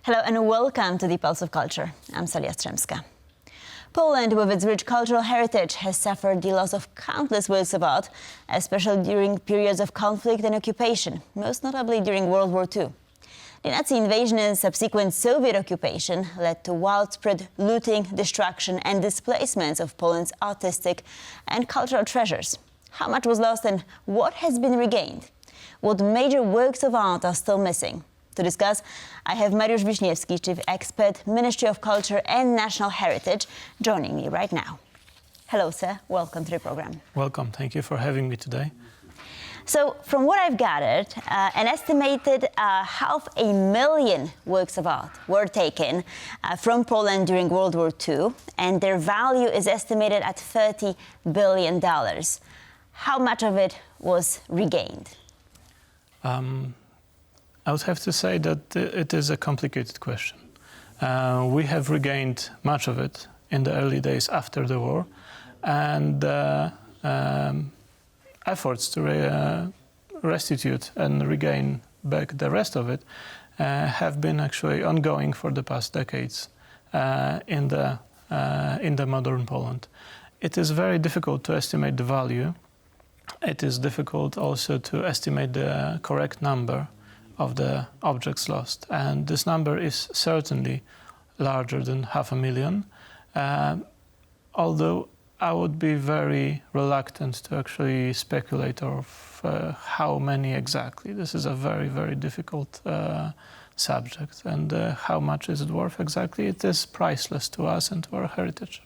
Hello and welcome to the Pulse of Culture. I'm Salia Jastrzębska. Poland, with its rich cultural heritage, has suffered the loss of countless works of art, especially during periods of conflict and occupation, most notably during World War II. The Nazi invasion and subsequent Soviet occupation led to widespread looting, destruction and displacements of Poland's artistic and cultural treasures. How much was lost and what has been regained? What major works of art are still missing? To discuss, I have Mariusz Wiśniewski, Chief Expert, Ministry of Culture and National Heritage, joining me right now. Hello, sir. Welcome to the program. Welcome. Thank you for having me today. So, from what I've gathered, an estimated 500,000 works of art were taken from Poland during World War II, and their value is estimated at $30 billion. How much of it was regained? I would have to say that it is a complicated question. We have regained much of it in the early days after the war, and efforts to restitute and regain back the rest of it have been actually ongoing for the past decades in the modern Poland. It is very difficult to estimate the value. It is difficult also to estimate the correct number of the objects lost, and this number is certainly larger than 500,000, although I would be very reluctant to actually speculate of how many exactly. This is a very, very difficult subject, and how much is it worth exactly? It is priceless to us and to our heritage.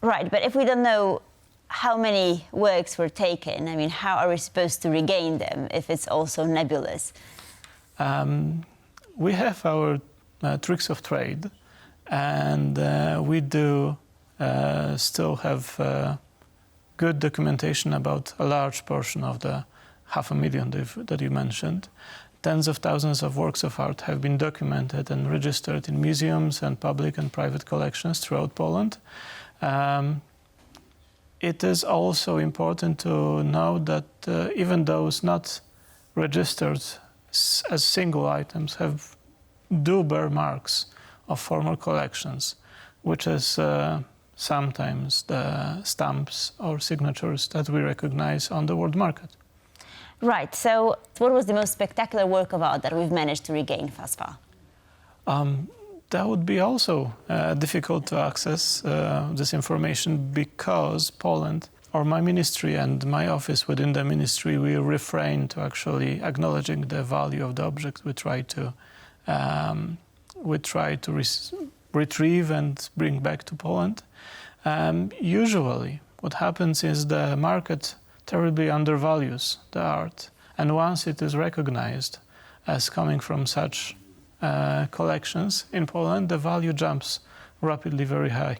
Right, but if we don't know how many works were taken, I mean, how are we supposed to regain them if it's also nebulous? We have our tricks of trade, and we do still have good documentation about a large portion of the 500,000 that you mentioned. Tens of thousands of works of art have been documented and registered in museums and public and private collections throughout Poland. It is also important to know that even those not registered as single items do bear marks of former collections, which is sometimes the stamps or signatures that we recognize on the world market. Right, so what was the most spectacular work of art that we've managed to regain thus far? That would be also difficult to access this information, because Poland, or my ministry and my office within the ministry, we refrain to actually acknowledging the value of the object we try to retrieve and bring back to Poland. Usually what happens is the market terribly undervalues the art, and once it is recognized as coming from such collections in Poland, the value jumps rapidly very high.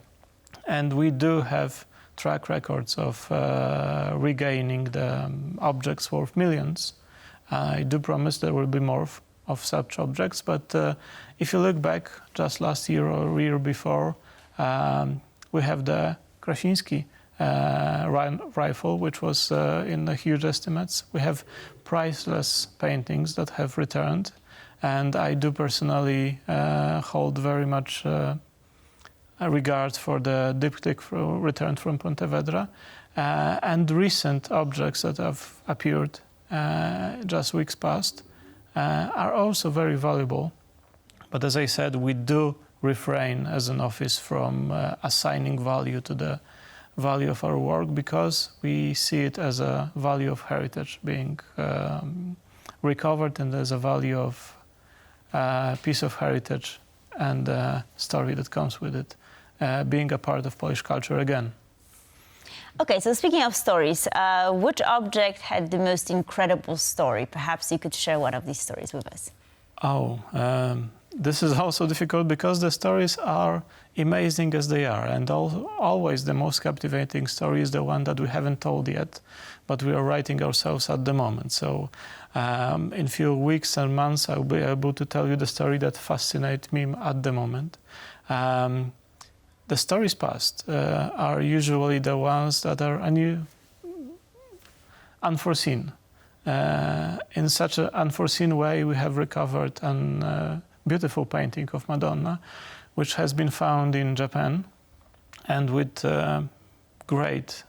And we do have track records of regaining the objects worth millions. I do promise there will be more of such objects, but if you look back just last year or year before, we have the Krasiński rifle, which was in the huge estimates. We have priceless paintings that have returned, and I do personally hold very much a regard for the diptych returned from Pontevedra, and recent objects that have appeared just weeks past are also very valuable. But as I said, we do refrain as an office from assigning value to the value of our work, because we see it as a value of heritage being recovered, and as a value of piece of heritage and the story that comes with it being a part of Polish culture again. Okay, so speaking of stories, which object had the most incredible story? Perhaps you could share one of these stories with us. This is also difficult, because the stories are amazing as they are, and always the most captivating story is the one that we haven't told yet, but we are writing ourselves at the moment. So in few weeks and months I'll be able to tell you the story that fascinates me at the moment. The stories past are usually the ones that are unforeseen. In such an unforeseen way, we have recovered beautiful painting of Madonna, which has been found in Japan, and with great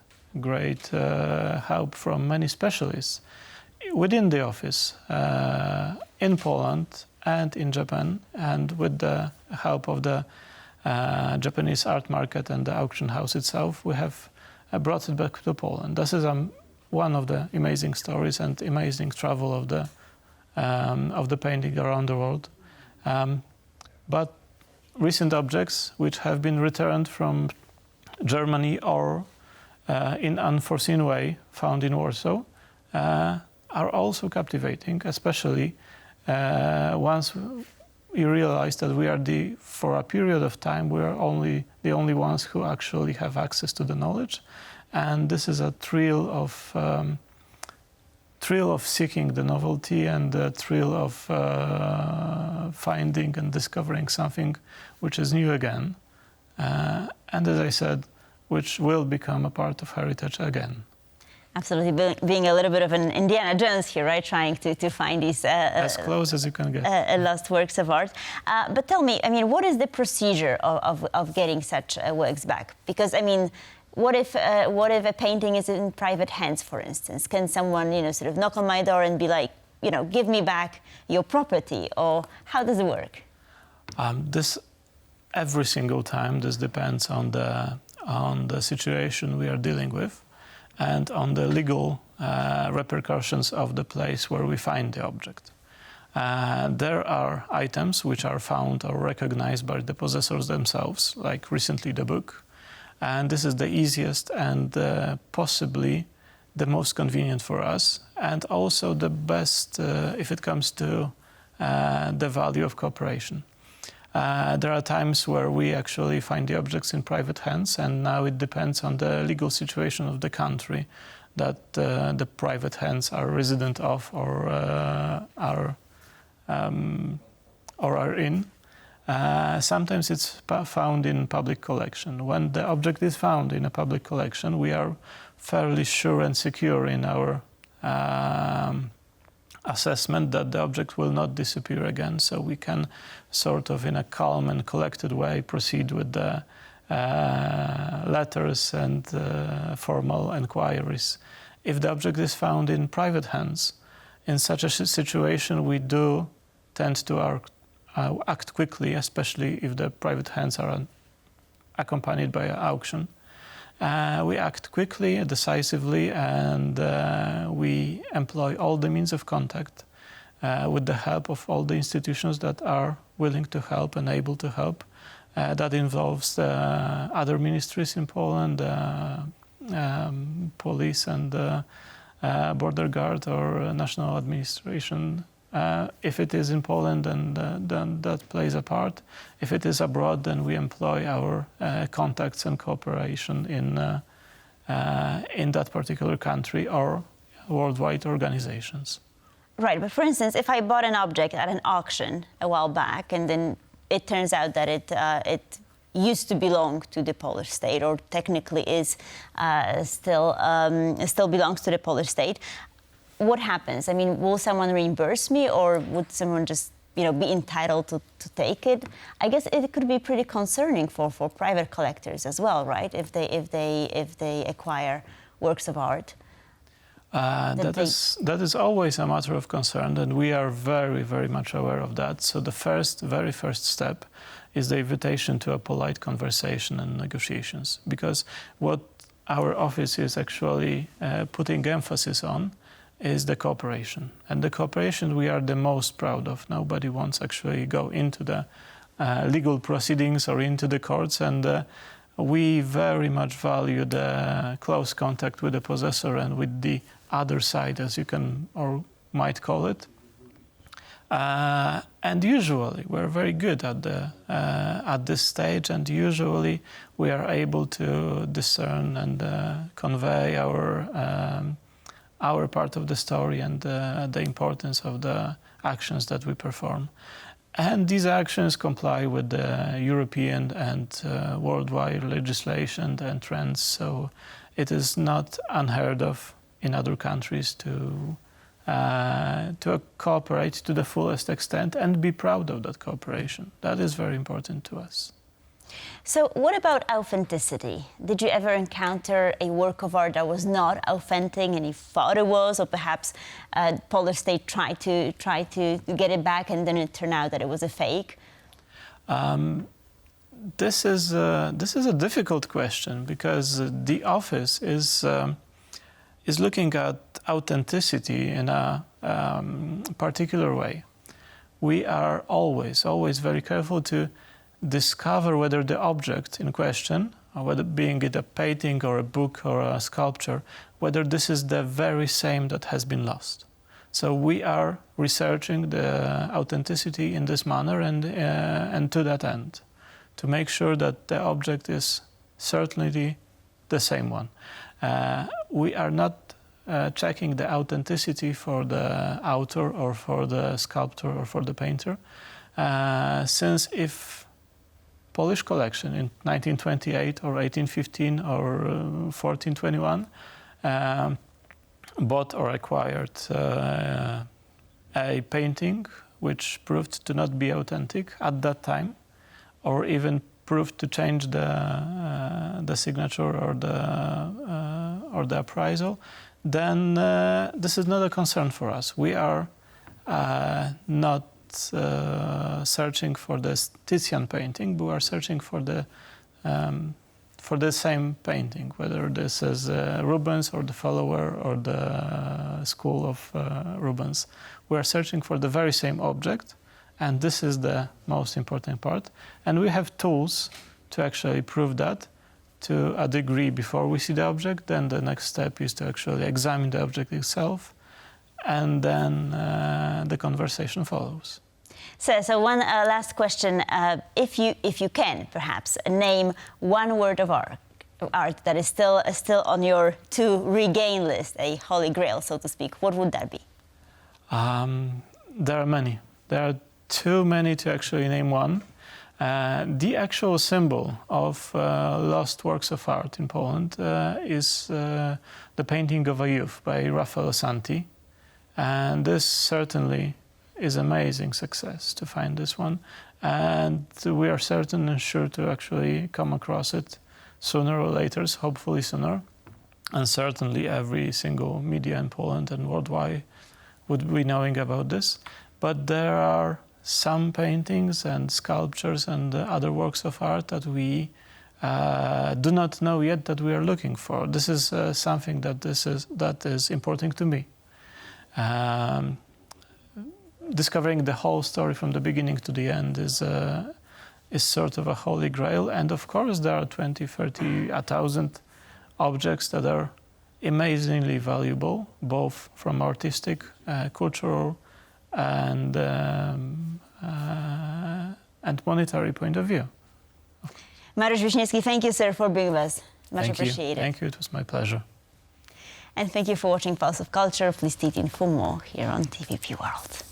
help from many specialists within the office in Poland and in Japan, and with the help of the Japanese art market and the auction house itself, we have brought it back to Poland. This is one of the amazing stories and amazing travel of the painting around the world. But recent objects which have been returned from Germany or in unforeseen way found in Warsaw are also captivating, especially once you realize that we are for a period of time, we are the only ones who actually have access to the knowledge, and this is a thrill of seeking the novelty and the thrill of finding and discovering something which is new again, and as I said, which will become a part of heritage again. Absolutely, being a little bit of an Indiana Jones here, right? Trying to find these as close as you can get lost works of art. But tell me, I mean, what is the procedure of getting such works back? Because I mean, what if a painting is in private hands, for instance? Can someone, sort of knock on my door and be like, give me back your property, or how does it work? Every single time, this depends on the situation we are dealing with, and on the legal repercussions of the place where we find the object. There are items which are found or recognized by the possessors themselves, like recently the book. And this is the easiest and possibly the most convenient for us, and also the best if it comes to the value of cooperation. There are times where we actually find the objects in private hands, and now it depends on the legal situation of the country that the private hands are resident of or are in. Sometimes it's found in public collection. When the object is found in a public collection, we are fairly sure and secure in our assessment that the object will not disappear again, so we can sort of in a calm and collected way proceed with the letters and formal inquiries. If the object is found in private hands, in such a situation we do tend to act quickly, especially if the private hands are accompanied by an auction. We act quickly, decisively, and we employ all the means of contact with the help of all the institutions that are willing to help and able to help. That involves other ministries in Poland, police and border guard or national administration. If it is in Poland, then that plays a part. If it is abroad, then we employ our contacts and cooperation in that particular country or worldwide organizations. Right, but for instance, if I bought an object at an auction a while back, and then it turns out that it used to belong to the Polish state, or technically is still belongs to the Polish state, what happens? I mean, will someone reimburse me, or would someone just, be entitled to take it? I guess it could be pretty concerning for private collectors as well, right? If they acquire works of art. That is always a matter of concern, and we are very, very much aware of that. So the very first step is the invitation to a polite conversation and negotiations, because what our office is actually putting emphasis on is the cooperation. And the cooperation we are the most proud of. Nobody wants actually go into the legal proceedings or into the courts, and we very much value the close contact with the possessor and with the other side, as you can or might call it. And usually we're very good at this stage, and usually we are able to discern and convey our part of the story and the importance of the actions that we perform. And these actions comply with the European and worldwide legislation and trends, so it is not unheard of in other countries to to cooperate to the fullest extent and be proud of that cooperation. That is very important to us. So what about authenticity? Did you ever encounter a work of art that was not authentic and you thought it was, or perhaps Polish state tried to get it back and then it turned out that it was a fake? This is a difficult question, because the office is looking at authenticity in a particular way. We are always very careful to discover whether the object in question, or whether being it a painting or a book or a sculpture, whether this is the very same that has been lost. So we are researching the authenticity in this manner, and to that end, to make sure that the object is certainly the same one. We are not checking the authenticity for the author or for the sculptor or for the painter, since if Polish collection in 1928 or 1815 or 1421 bought or acquired a painting which proved to not be authentic at that time, or even proved to change the signature or the appraisal, then this is not a concern for us. We are not searching for the Titian painting, but we are searching for the same painting, whether this is Rubens or the follower or the school of Rubens. We are searching for the very same object, and this is the most important part. And we have tools to actually prove that to a degree before we see the object. Then the next step is to actually examine the object itself, and then the conversation follows. So one last question. If you can, perhaps, name one word of art that is still on your to regain list, a holy grail, so to speak, what would that be? There are many. There are too many to actually name one. The actual symbol of lost works of art in Poland is the painting of a youth by Raffaello Santi. And this certainly is amazing success to find this one. And we are certain and sure to actually come across it sooner or later, hopefully sooner. And certainly every single media in Poland and worldwide would be knowing about this. But there are some paintings and sculptures and other works of art that we do not know yet that we are looking for. This is something that is important to me. Discovering the whole story from the beginning to the end is sort of a holy grail. And of course there are 20, 30, 1,000 objects that are amazingly valuable, both from artistic, cultural, and monetary point of view. Mariusz Wiśniewski, thank you, sir, for being with us. Much appreciated. Thank you. It was my pleasure. And thank you for watching Pulse of Culture. Please stay tuned for more here on TVP World.